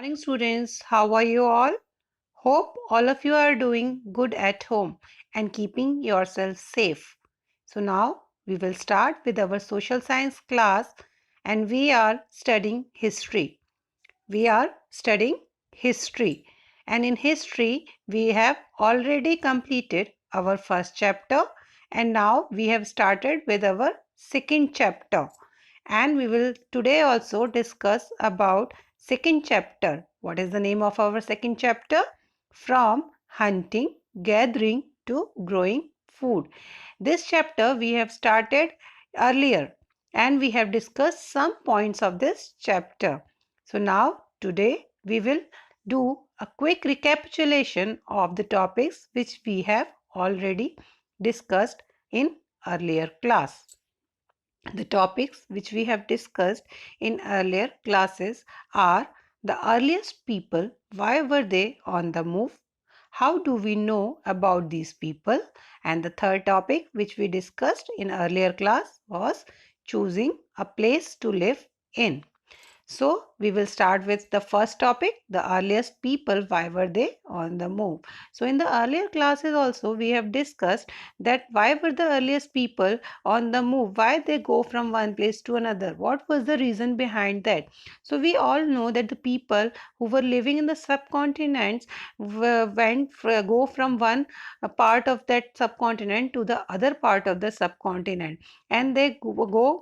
Morning students, how are you all? Hope all of you are doing good at home and keeping yourselves safe. So now we will start with our social science class and we are studying history. We are studying history and in history we have already completed our first chapter and now we have started with our second chapter and we will today also discuss about second chapter. What is the name of our second chapter? From hunting, gathering to growing food. This chapter we have started earlier and we have discussed some points of this chapter. So now today we will do a quick recapitulation of the topics which we have already discussed in earlier class. The topics which we have discussed in earlier classes are the earliest people, why were they on the move? How do we know about these people? And the third topic which we discussed in earlier class was choosing a place to live in. So, we will start with the first topic, the earliest people, why were they on the move? So, in the earlier classes also, we have discussed that why were the earliest people on the move? Why they go from one place to another? What was the reason behind that? So, we all know that the people who were living in the subcontinents go from one part of that subcontinent to the other part of the subcontinent and they go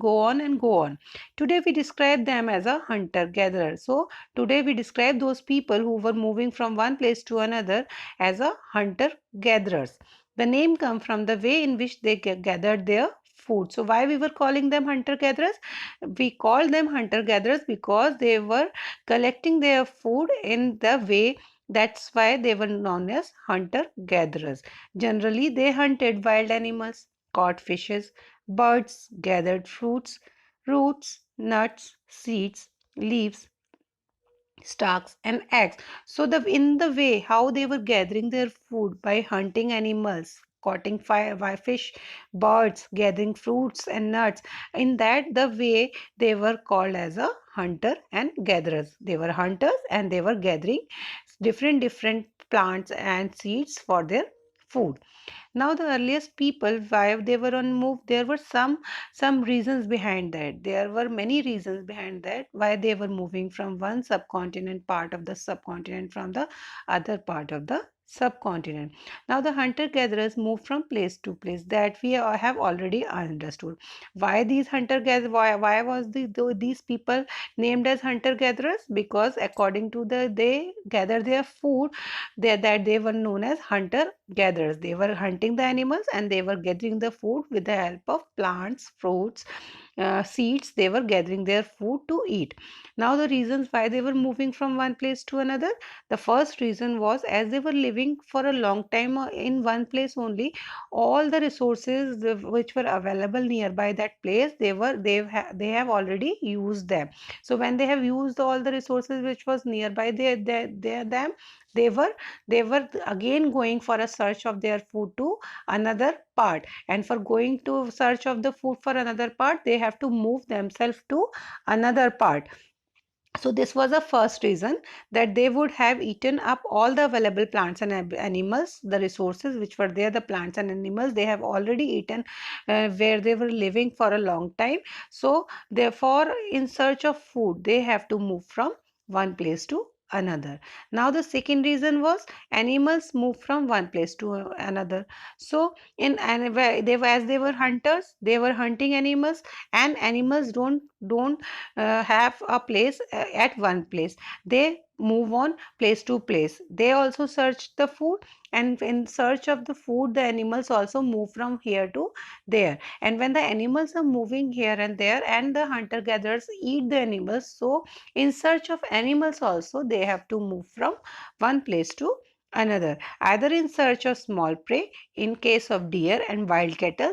on and go on. Today we describe them as a hunter-gatherer. So today we describe those people who were moving from one place to another as a hunter-gatherers. The name comes from the way in which they gathered their food. So why we were calling them hunter-gatherers? We called them hunter-gatherers because they were collecting their food in the way that's why they were known as hunter-gatherers. Generally, they hunted wild animals, caught fishes, birds, gathered fruits, roots, nuts, seeds, leaves, stalks and eggs. So the in the way how they were gathering their food by hunting animals, catching fish, birds, gathering fruits and nuts. In that the way they were called as a hunter and gatherers. They were hunters and they were gathering different plants and seeds for their food. Now the earliest people why they were on move, there were some reasons behind that. There were many reasons behind that why they were moving from one subcontinent part of the subcontinent from the other part of the subcontinent. Now the hunter gatherers moved from place to place, that we have already understood. Why these hunter gatherers, why was these people named as hunter gatherers? Because according to they gather their food, that they were known as hunter gatherers. They were hunting the animals and they were gathering the food with the help of plants, fruits, seeds. They were gathering their food to eat. Now the reasons why they were moving from one place to another, the first reason was as they were living for a long time in one place only, all the resources which were available nearby that place, they have already used them. So when they have used all the resources which was nearby them, they were they were again going for a search of their food to another part, and for going to search of the food for another part they have to move themselves to another part. So this was the first reason, that they would have eaten up all the available plants and animals, the resources which were there, the plants and animals they have already eaten where they were living for a long time. So therefore in search of food they have to move from one place to another. Now the second reason was animals move from one place to another. So as they were hunters, they were hunting animals, and animals don't have a place at one place. They move on place to place. They also search the food, and in search of the food the animals also move from here to there. And when the animals are moving here and there and the hunter gatherers eat the animals, so in search of animals also they have to move from one place to another, either in search of small prey in case of deer and wild cattle,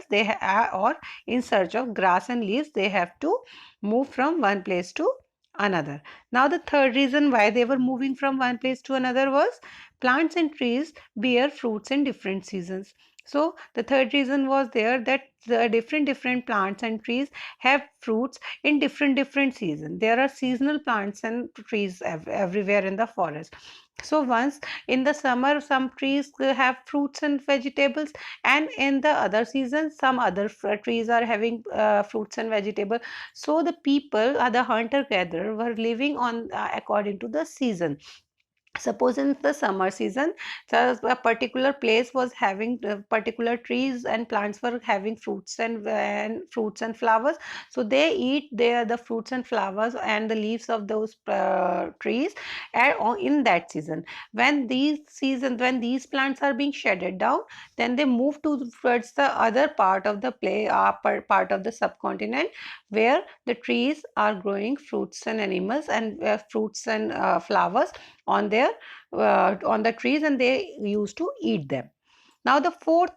or in search of grass and leaves they have to move from one place to another. Now the third reason why they were moving from one place to another was Plants and trees bear fruits in different seasons. So the third reason was there, that the different plants and trees have fruits in different seasons. There are seasonal plants and trees everywhere in the forest. So once in the summer, some trees have fruits and vegetables, and in the other season, some other trees are having fruits and vegetables. So the people, the hunter gatherer, were living on according to the season. Suppose in the summer season, so a particular place was having particular trees and plants were having fruits and flowers, so they eat the fruits and flowers and the leaves of those trees in that season. When these plants are being shedded down, then they move towards the other part of the part of the subcontinent, where the trees are growing fruits and animals and fruits and flowers on their on the trees, and they used to eat them. Now the fourth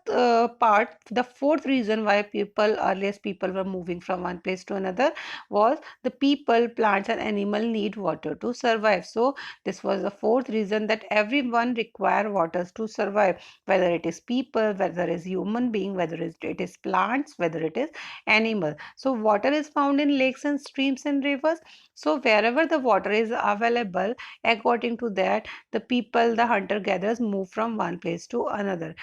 reason why earliest people were moving from one place to another was the people, plants and animal need water to survive. So this was the fourth reason, that everyone require waters to survive, whether it is people, whether it is human being, whether it is plants, whether it is animal. So water is found in lakes and streams and rivers. So wherever the water is available, according to that, the people, the hunter gatherers, move from one place to another.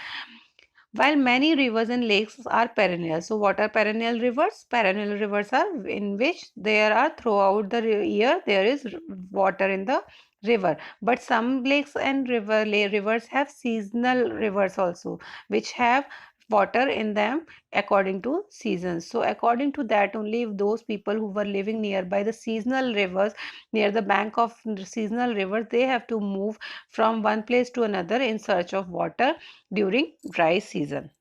While many rivers and lakes are perennial. So what are perennial rivers? Perennial rivers are in which there are throughout the year there is water in the river. But some lakes and rivers have seasonal rivers also, which have water in them according to seasons. So according to that only, those people who were living nearby the seasonal rivers, near the bank of seasonal rivers, they have to move from one place to another in search of water during dry season.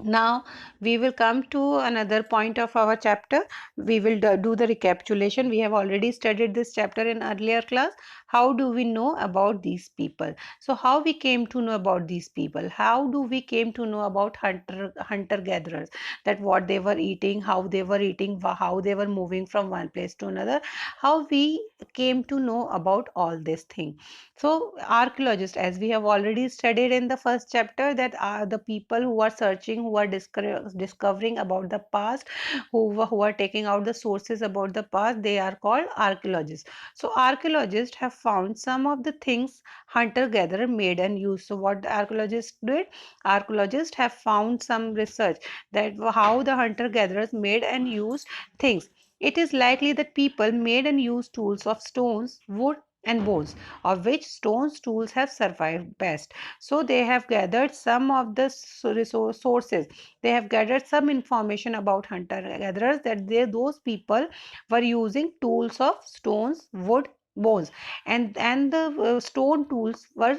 Now we will come to another point of our chapter. We will do the recapitulation. We have already studied this chapter in earlier class. How do we know about these people? So how we came to know about these people? How do we came to know about hunter gatherers? That what they were eating, how they were eating, how they were moving from one place to another. How we came to know about all this thing. So archaeologists, as we have already studied in the first chapter, that are the people who are searching, who are discovering about the past, who are taking out the sources about the past, they are called archaeologists. So archaeologists have found some of the things hunter-gatherer made and used. So what the archaeologists did? Archaeologists have found some research that how the hunter-gatherers made and used things. It is likely that people made and used tools of stones, wood, and bones, of which stones tools have survived best. So they have gathered some of the sources. They have gathered some information about hunter gatherers, that those people were using tools of stones, wood, bones, and the stone tools were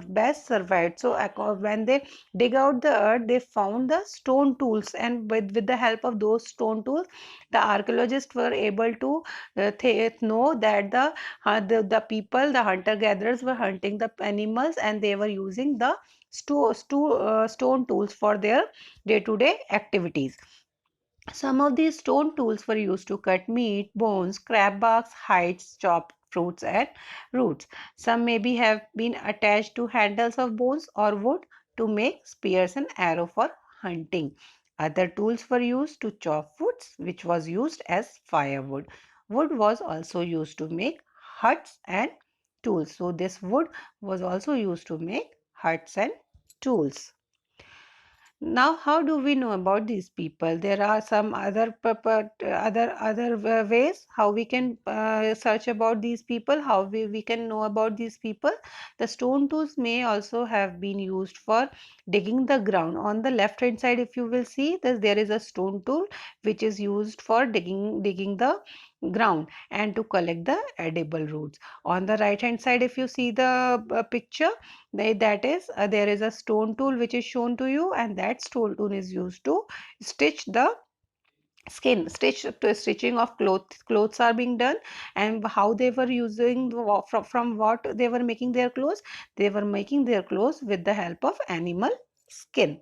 best survived. So when they dig out the earth, they found the stone tools, and with the help of those stone tools, the archaeologists were able to know that the people, the hunter gatherers, were hunting the animals, and they were using the stone tools for their day-to-day activities. Some of these stone tools were used to cut meat, bones, crab barks, hides, chop fruits and roots. Some maybe have been attached to handles of bones or wood to make spears and arrow for hunting. Other tools were used to chop woods, which was used as firewood. Wood was also used to make huts and tools. So this wood was also used to make huts and tools. Now, how do we know about these people? There are some other ways how we can search about these people, how we can know about these people. The stone tools may also have been used for digging the ground. On the left hand side, if you will see, there is a stone tool which is used for digging the ground and to collect the edible roots. On the right hand side, if you see the picture, that is there is a stone tool which is shown to you, and that stone tool is used to stitch the stitching of clothes are being done. And how they were using from what they were making their clothes? They were making their clothes with the help of animal skin.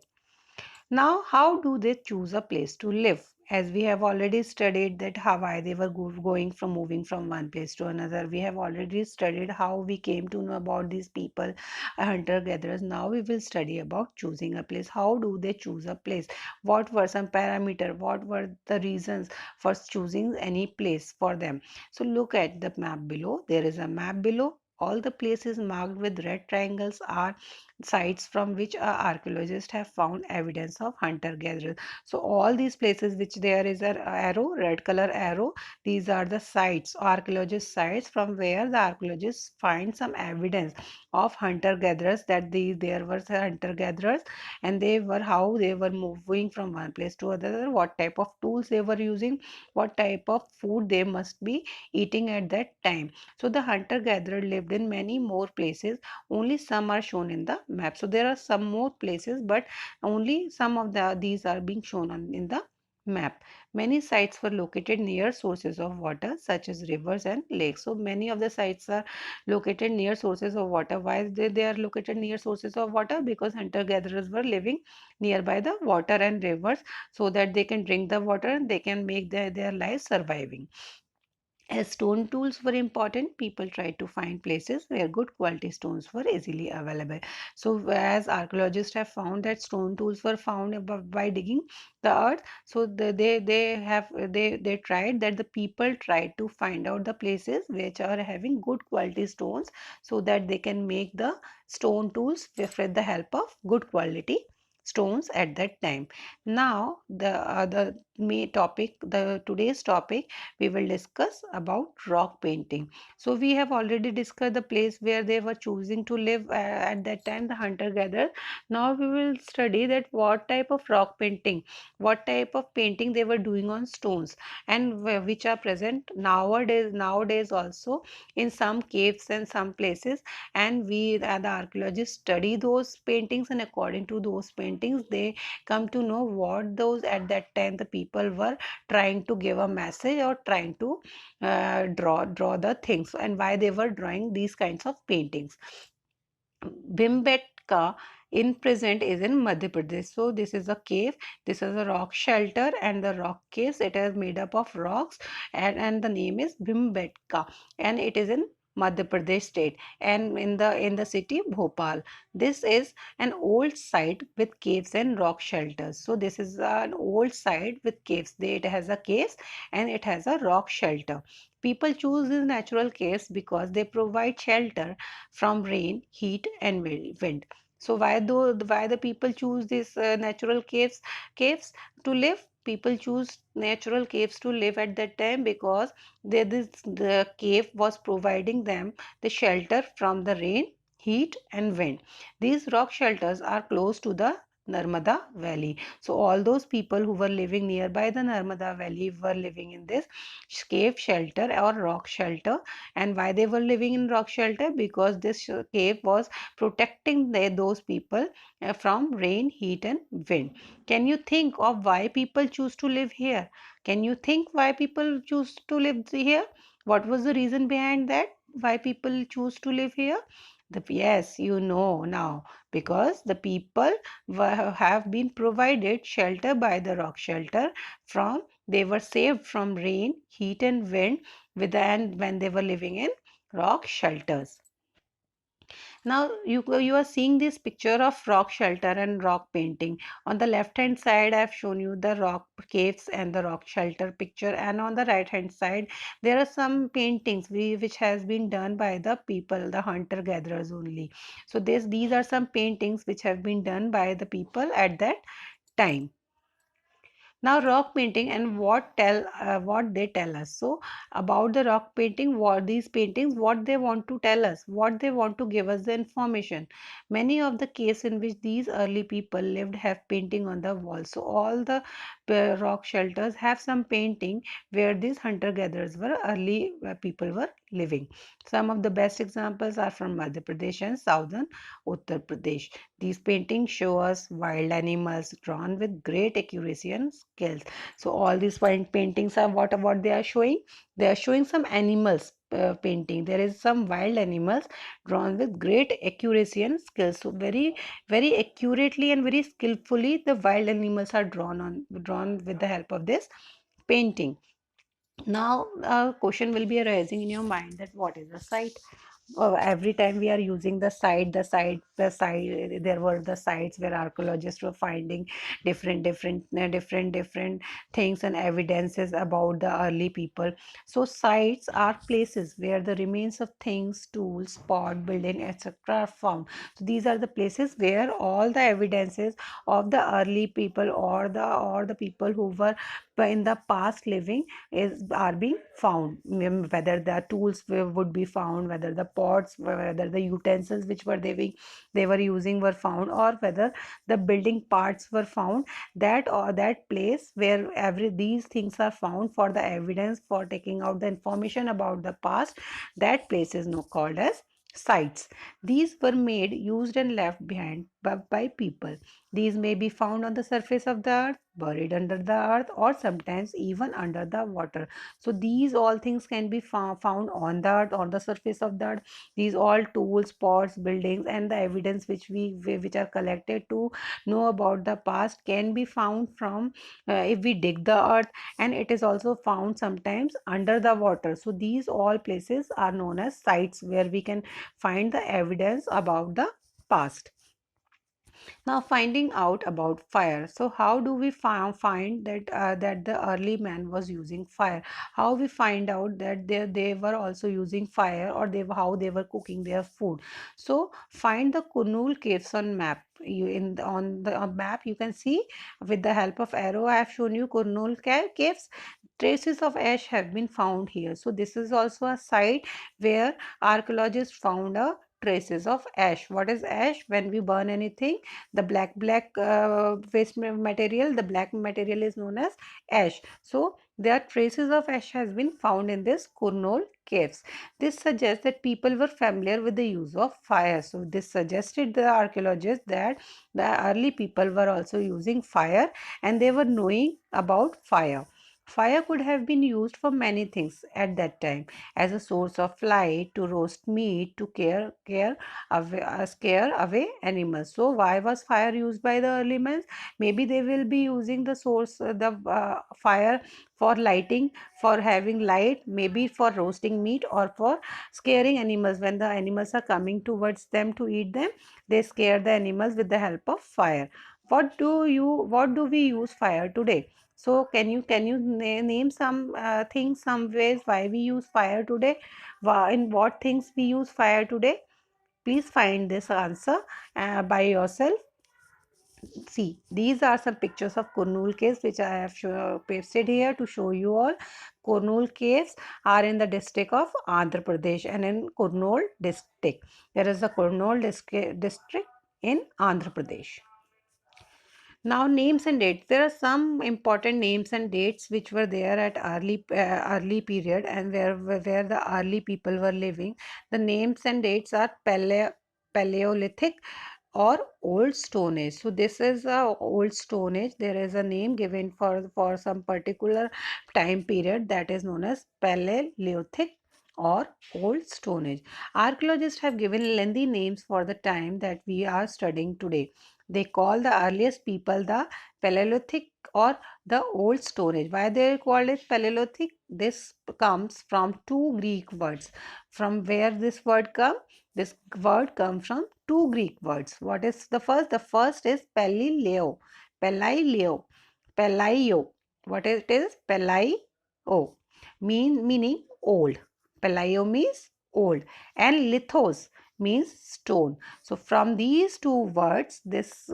Now, how do they choose a place to live? as we have already studied that how why they were going from moving from one place to another. We have already studied how we came to know about these people, hunter gatherers. Now we will study about choosing a place. How do they choose a place? What were some parameter? What were the reasons for choosing any place for them? So look at the map below. There is a map below. All the places marked with red triangles are sites from which archaeologists have found evidence of hunter-gatherers. So all these places which there is an arrow, red color arrow, these are the sites, archaeologist sites from where the archaeologists find some evidence of hunter-gatherers, that there were hunter-gatherers and they were how they were moving from one place to another, what type of tools they were using, what type of food they must be eating at that time. So the hunter-gatherer lived in many more places, only some are shown in the map. So there are some more places, but only some of these are being shown in the map. Many sites were located near sources of water such as rivers and lakes. So many of the sites are located near sources of water. Why they are located near sources of water? Because hunter gatherers were living nearby the water and rivers, so that they can drink the water and they can make their lives surviving. As stone tools were important, people tried to find places where good quality stones were easily available. So, as archaeologists have found that stone tools were found by digging the earth, so they tried that the people tried to find out the places which are having good quality stones, so that they can make the stone tools with the help of good quality stones at that time. Now, the main topic, the today's topic, we will discuss about rock painting. So we have already discussed the place where they were choosing to live at that time, the hunter gatherer. Now we will study that what type of rock painting, what type of painting they were doing on stones, and which are present nowadays also in some caves and some places. And the archaeologists study those paintings, and according to those paintings they come to know what those at that time the people were trying to give a message or trying to draw the things, and why they were drawing these kinds of paintings. Bhimbetka in present is in Madhya Pradesh. So this is a cave, this is a rock shelter, and the rock caves, it is made up of rocks, and the name is Bhimbetka, and it is in Madhya Pradesh state, and in the city Bhopal. This is an old site with caves and rock shelters. So this is an old site with caves. It has a caves and it has a rock shelter. People choose these natural caves because they provide shelter from rain, heat, and wind. So why the people choose these natural caves to live? People choose natural caves to live at that time because the cave was providing them the shelter from the rain, heat, and wind. These rock shelters are close to the Narmada Valley. So all those people who were living nearby the Narmada Valley were living in this cave shelter or rock shelter. And why they were living in rock shelter? Because this cave was protecting those people from rain, heat, and wind. Can you think of why people choose to live here? Can you think why people choose to live here? What was the reason behind that? Why people choose to live here? Yes, you know now, because the people have been provided shelter by the rock shelter. From They were saved from rain, heat, and wind and when they were living in rock shelters. Now you are seeing this picture of rock shelter and rock painting. On the left hand side I have shown you the rock caves and the rock shelter picture, and on the right hand side there are some paintings which has been done by the people, the hunter gatherers only. So these are some paintings which have been done by the people at that time. Now rock painting and what they tell us. So about the rock painting, what these paintings, what they want to tell us, what they want to give us the information. Many of the cases in which these early people lived have painting on the wall. So all the rock shelters have some painting where these hunter gatherers were early people were living. Some of the best examples are from Madhya Pradesh and southern Uttar Pradesh. These paintings show us wild animals drawn with great accuracy and skills. So all these paintings are what they are showing? They are showing some animals painting. There is some wild animals drawn with great accuracy and skill. So very accurately and very skillfully the wild animals are drawn with the help of this painting. Now a question will be arising in your mind that what is a site? Every time we are using the site, there were the sites where archaeologists were finding different things and evidences about the early people. So sites are places where the remains of things, tools, pot, building, etc. are found. So these are the places where all the evidences of the early people, or the people who were in the past living are being found. Whether the tools would be found, whether the pots, whether the utensils which they were using were found, or whether the building parts were found. That place where every these things are found for the evidence, for taking out the information about the past, that place is now called as sites. These were made, used and left behind by people. These may be found on the surface of the earth, buried under the earth, or sometimes even under the water. So these all things can be found on the earth, on the surface of the earth. These all tools, pots, buildings, and the evidence which are collected to know about the past can be found from if we dig the earth, and it is also found sometimes under the water. So these all places are known as sites where we can find the evidence about the past. Now finding out about fire. So how do we find that the early man was using fire? How we find out that they were also using fire, or how they were cooking their food? So find the Kurnool caves on map. On the map you can see, with the help of arrow I have shown you Kurnool caves. Traces of ash have been found here. So this is also a site where archaeologists found a traces of ash. What is ash? When we burn anything, the black waste material, the black material is known as ash. So there are traces of ash has been found in this Kurnool caves. This suggests that people were familiar with the use of fire. So this suggested the archaeologists that the early people were also using fire, and they were knowing about fire. Fire could have been used for many things at that time, as a source of light, to roast meat, to scare away animals. So why was fire used by the early men? Maybe they will be using the fire for lighting, for having light, maybe for roasting meat, or for scaring animals. When the animals are coming towards them to eat them, they scare the animals with the help of fire. What do we use fire today? So can you name some things, some ways why we use fire today? In what things we use fire today? Please find this answer by yourself. See, these are some pictures of Kurnool caves which I have pasted here to show you all. Kurnool caves are in the district of Andhra Pradesh, and in Kurnool district. There is a Kurnool district in Andhra Pradesh. Now names and dates. There are some important names and dates which were there at early period, and where the early people were living. The names and dates are Paleolithic or Old Stone Age. So this is a Old Stone Age. There is a name given for some particular time period that is known as Paleolithic or Old Stone Age. Archaeologists have given lengthy names for the time that we are studying today. They call the earliest people the Paleolithic or the Old Stone Age. Why they call it Paleolithic? This comes from two Greek words. From where this word come? This word comes from two Greek words. What is the first? The first is Pelileo. Pelaio. Pelaio. What it is? Pelaio. Meaning old. Pelaio means old. And lithos means stone. So from these two words, this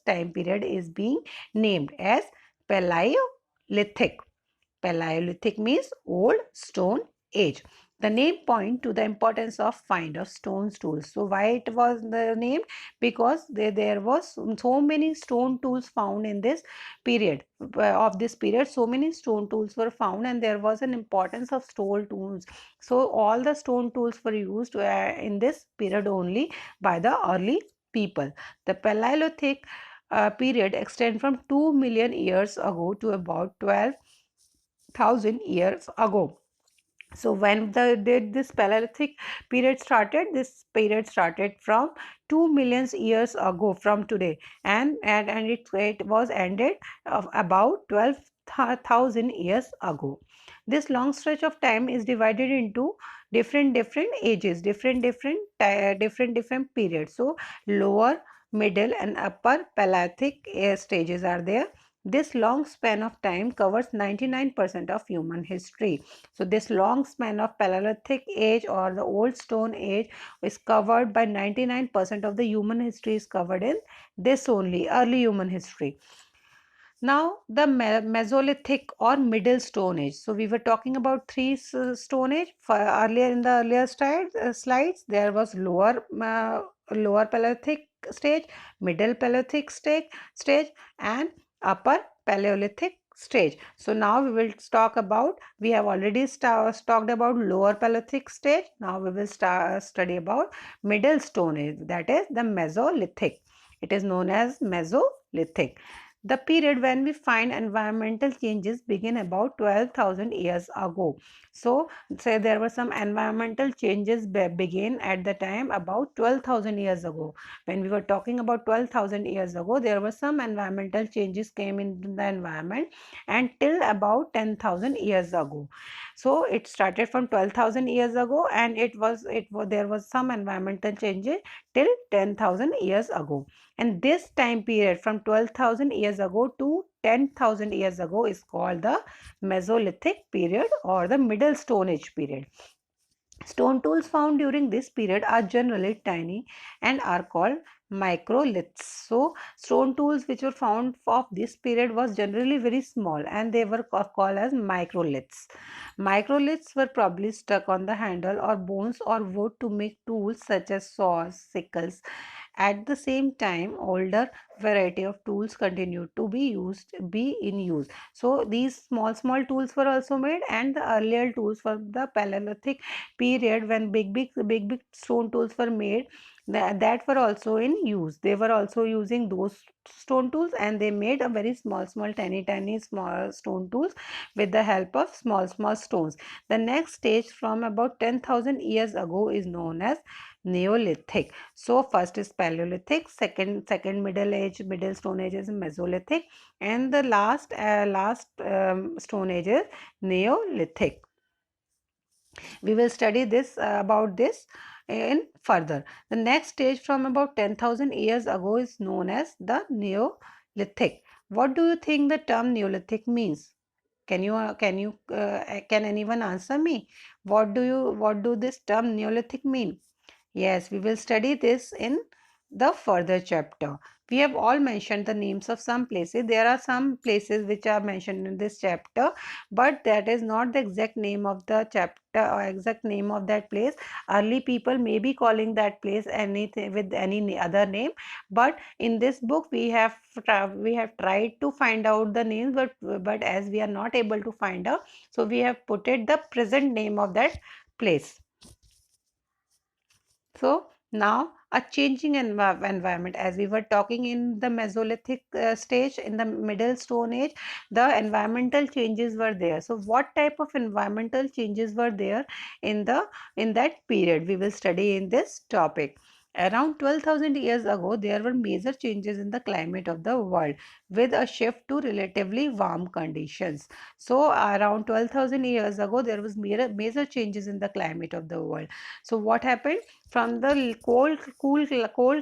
time period is being named as Paleolithic. Paleolithic means old stone age. The name point to the importance of find of stone tools. So why it was the name? Because there was so many stone tools found in this period. Of this period, so many stone tools were found, and there was an importance of stone tools. So all the stone tools were used in this period only by the early people. The Paleolithic period extend from 2 million years ago to about 12,000 years ago. So when did this Paleolithic period started? This period started from 2 million years ago from today, and it was ended of about 12,000 years ago. This long stretch of time is divided into different ages, different periods. So lower, middle and upper Paleolithic stages are there. This long span of time covers 99% of human history. So this long span of Paleolithic age or the old stone age is covered by 99% of the human history is covered in this only early human history. Now the Mesolithic or Middle Stone Age. So we were talking about three Stone Age. For earlier in the earlier slides, there was lower Paleolithic stage, Middle Paleolithic stage, and Upper Paleolithic stage. So now we will talk about. We have already talked about Lower Paleolithic stage. Now we will study about Middle Stone Age. That is the Mesolithic. It is known as Mesolithic. The period when we find environmental changes begin about 12,000 years ago. So, say there were some environmental changes begin at the time about 12,000 years ago. When we were talking about 12,000 years ago, there were some environmental changes came in the environment until about 10,000 years ago. So, it started from 12,000 years ago, and there was some environmental changes till 10,000 years ago. And this time period from 12,000 years ago to 10,000 years ago is called the Mesolithic period or the Middle Stone Age period. Stone tools found during this period are generally tiny and are called microliths. So stone tools which were found of this period was generally very small and they were called as microliths. Microliths were probably stuck on the handle or bones or wood to make tools such as saws, sickles. At the same time, older variety of tools continued to be in use. So these small tools were also made, and the earlier tools from the Paleolithic period when big stone tools were made, that were also in use. They were also using those stone tools, and they made a very small tiny small stone tools with the help of small stones. The next stage from about 10,000 years ago is known as Neolithic. So first is Paleolithic, second middle stone age is Mesolithic, and the last stone age is Neolithic. We will study this about this in further. The next stage from about 10,000 years ago is known as the Neolithic. What do you think the term Neolithic means? Can anyone answer me? What do this term Neolithic mean? Yes, we will study this in the further chapter. We have all mentioned the names of some places. There are some places which are mentioned in this chapter, but that is not the exact name of the chapter or exact name of that place. Early people may be calling that place anything with any other name, but in this book we have tried to find out the names, but as we are not able to find out, so we have put it the present name of that place. So now a changing environment, as we were talking in the Mesolithic stage, in the Middle Stone Age, the environmental changes were there. So what type of environmental changes were there in that period? We will study in this topic. Around 12,000 years ago, there were major changes in the climate of the world with a shift to relatively warm conditions. So around 12,000 years ago, there was major changes in the climate of the world. So what happened? From the cold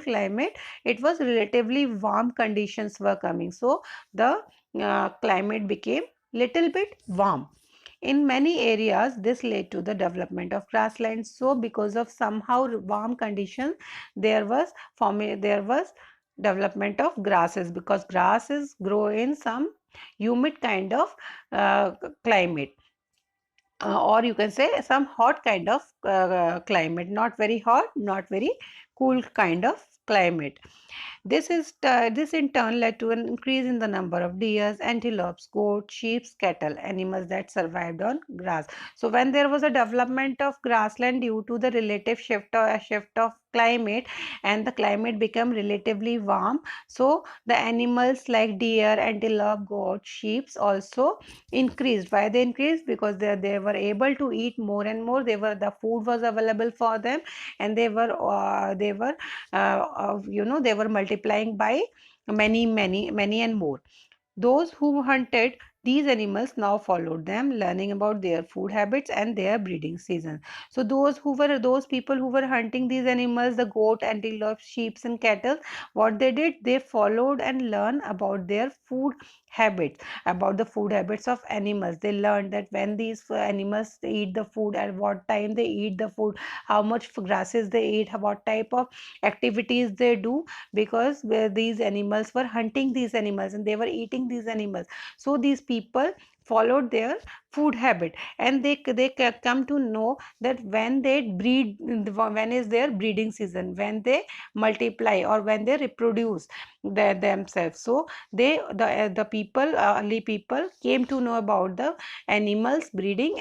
climate, it was relatively warm conditions were coming. So the climate became little bit warm. In many areas, this led to the development of grasslands. So because of somehow warm conditions, there was development of grasses, because grasses grow in some humid kind of climate, or you can say some hot kind of climate, not very hot, not very cool kind of climate. This in turn led to an increase in the number of deers, antelopes, goats, sheep, cattle, animals that survived on grass. So when there was a development of grassland due to the relative shift of climate, and the climate became relatively warm. So the animals like deer, antelope, goat, sheep also increased. Why they increased? Because they were able to eat more and more. The food was available for them, and they were multiplying by many and more. Those who hunted these animals now followed them, learning about their food habits and their breeding season. So those people who were hunting these animals, the goat, antelope, sheep, and cattle, what they did, they followed and learned about their food habits, about the food habits of animals. They learned that when these animals eat the food, at what time they eat the food, how much grasses they eat, what type of activities they do, because where these animals were hunting these animals and they were eating these animals. So these people followed their food habit, and they come to know that when they breed, when is their breeding season, when they multiply or when they reproduce themselves. So the people, early people came to know about the animals breeding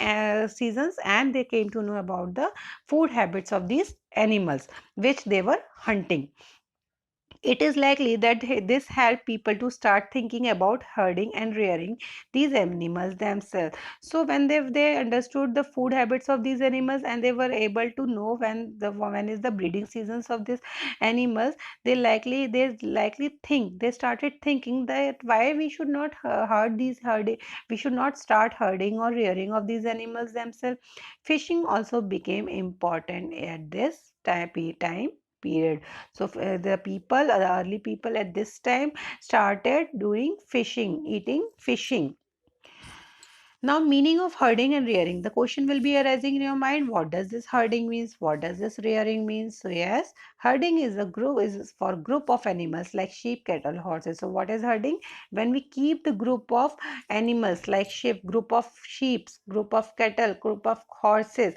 seasons, and they came to know about the food habits of these animals which they were hunting. It is likely that this helped people to start thinking about herding and rearing these animals themselves. So when they understood the food habits of these animals, and they were able to know when is the breeding seasons of these animals, they started thinking that why we should not herding, we should not start herding or rearing of these animals themselves. Fishing also became important at this time period. So the early people at this time started doing fishing, eating fishing. Now, meaning of herding and rearing. The question will be arising in your mind. What does this herding means? What does this rearing means? So yes, herding is for group of animals like sheep, cattle, horses. So what is herding? When we keep the group of animals like sheep, group of sheep, group of cattle, group of horses,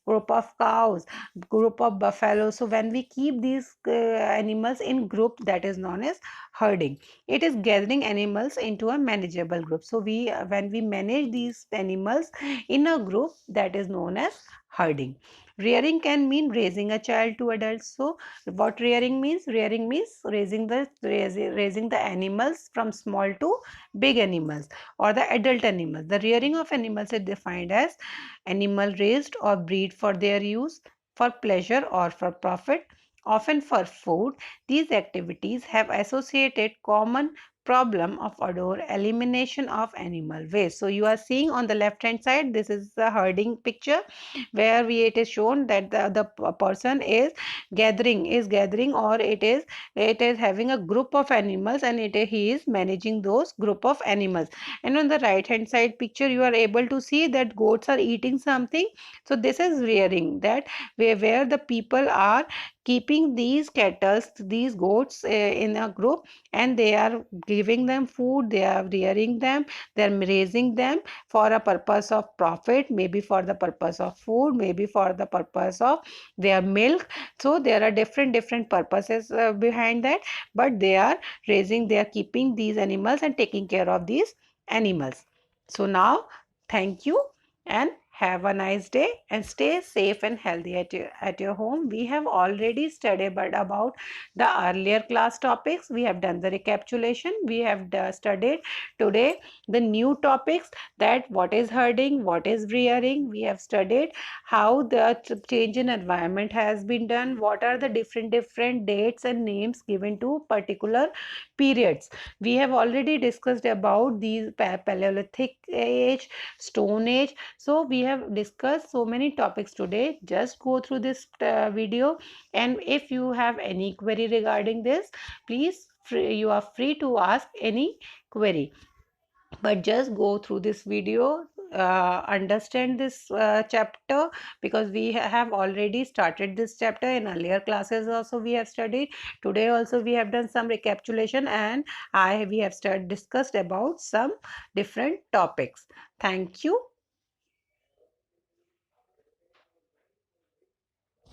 group of cows, group of buffalo. So when we keep these animals in group, that is known as herding. It is gathering animals into a manageable group. So when we manage these animals in a group, that is known as herding. Rearing can mean raising a child to adults. So what rearing means? Rearing means raising the animals from small to big animals or the adult animals. The rearing of animals is defined as animal raised or breed for their use, for pleasure or for profit, often for food. These activities have associated common problem of odor, elimination of animal waste. So you are seeing on the left hand side, this is the herding picture where it is shown that the person is gathering, or it is having a group of animals, and he is managing those group of animals. And on the right hand side picture, you are able to see that goats are eating something. So this is rearing, that where the people are keeping these cattle, these goats in a group, and they are giving them food, they are rearing them, they are raising them for a purpose of profit, maybe for the purpose of food, maybe for the purpose of their milk. So there are different purposes behind that, but they are keeping these animals and taking care of these animals. So now, thank you and have a nice day, and stay safe and healthy at your home. We have already studied about the earlier class topics. We have done the recapitulation. We have studied today the new topics, that what is herding, what is rearing. We have studied how the change in environment has been done, what are the different dates and names given to particular periods. We have already discussed about these Paleolithic age, Stone Age. So we have discussed so many topics today. Just go through this video, and if you have any query regarding this, please you are free to ask any query. But just go through this video, understand this chapter, because we have already started this chapter in earlier classes. Also we have studied today, also we have done some recapitulation, and we have discussed about some different topics. Thank you.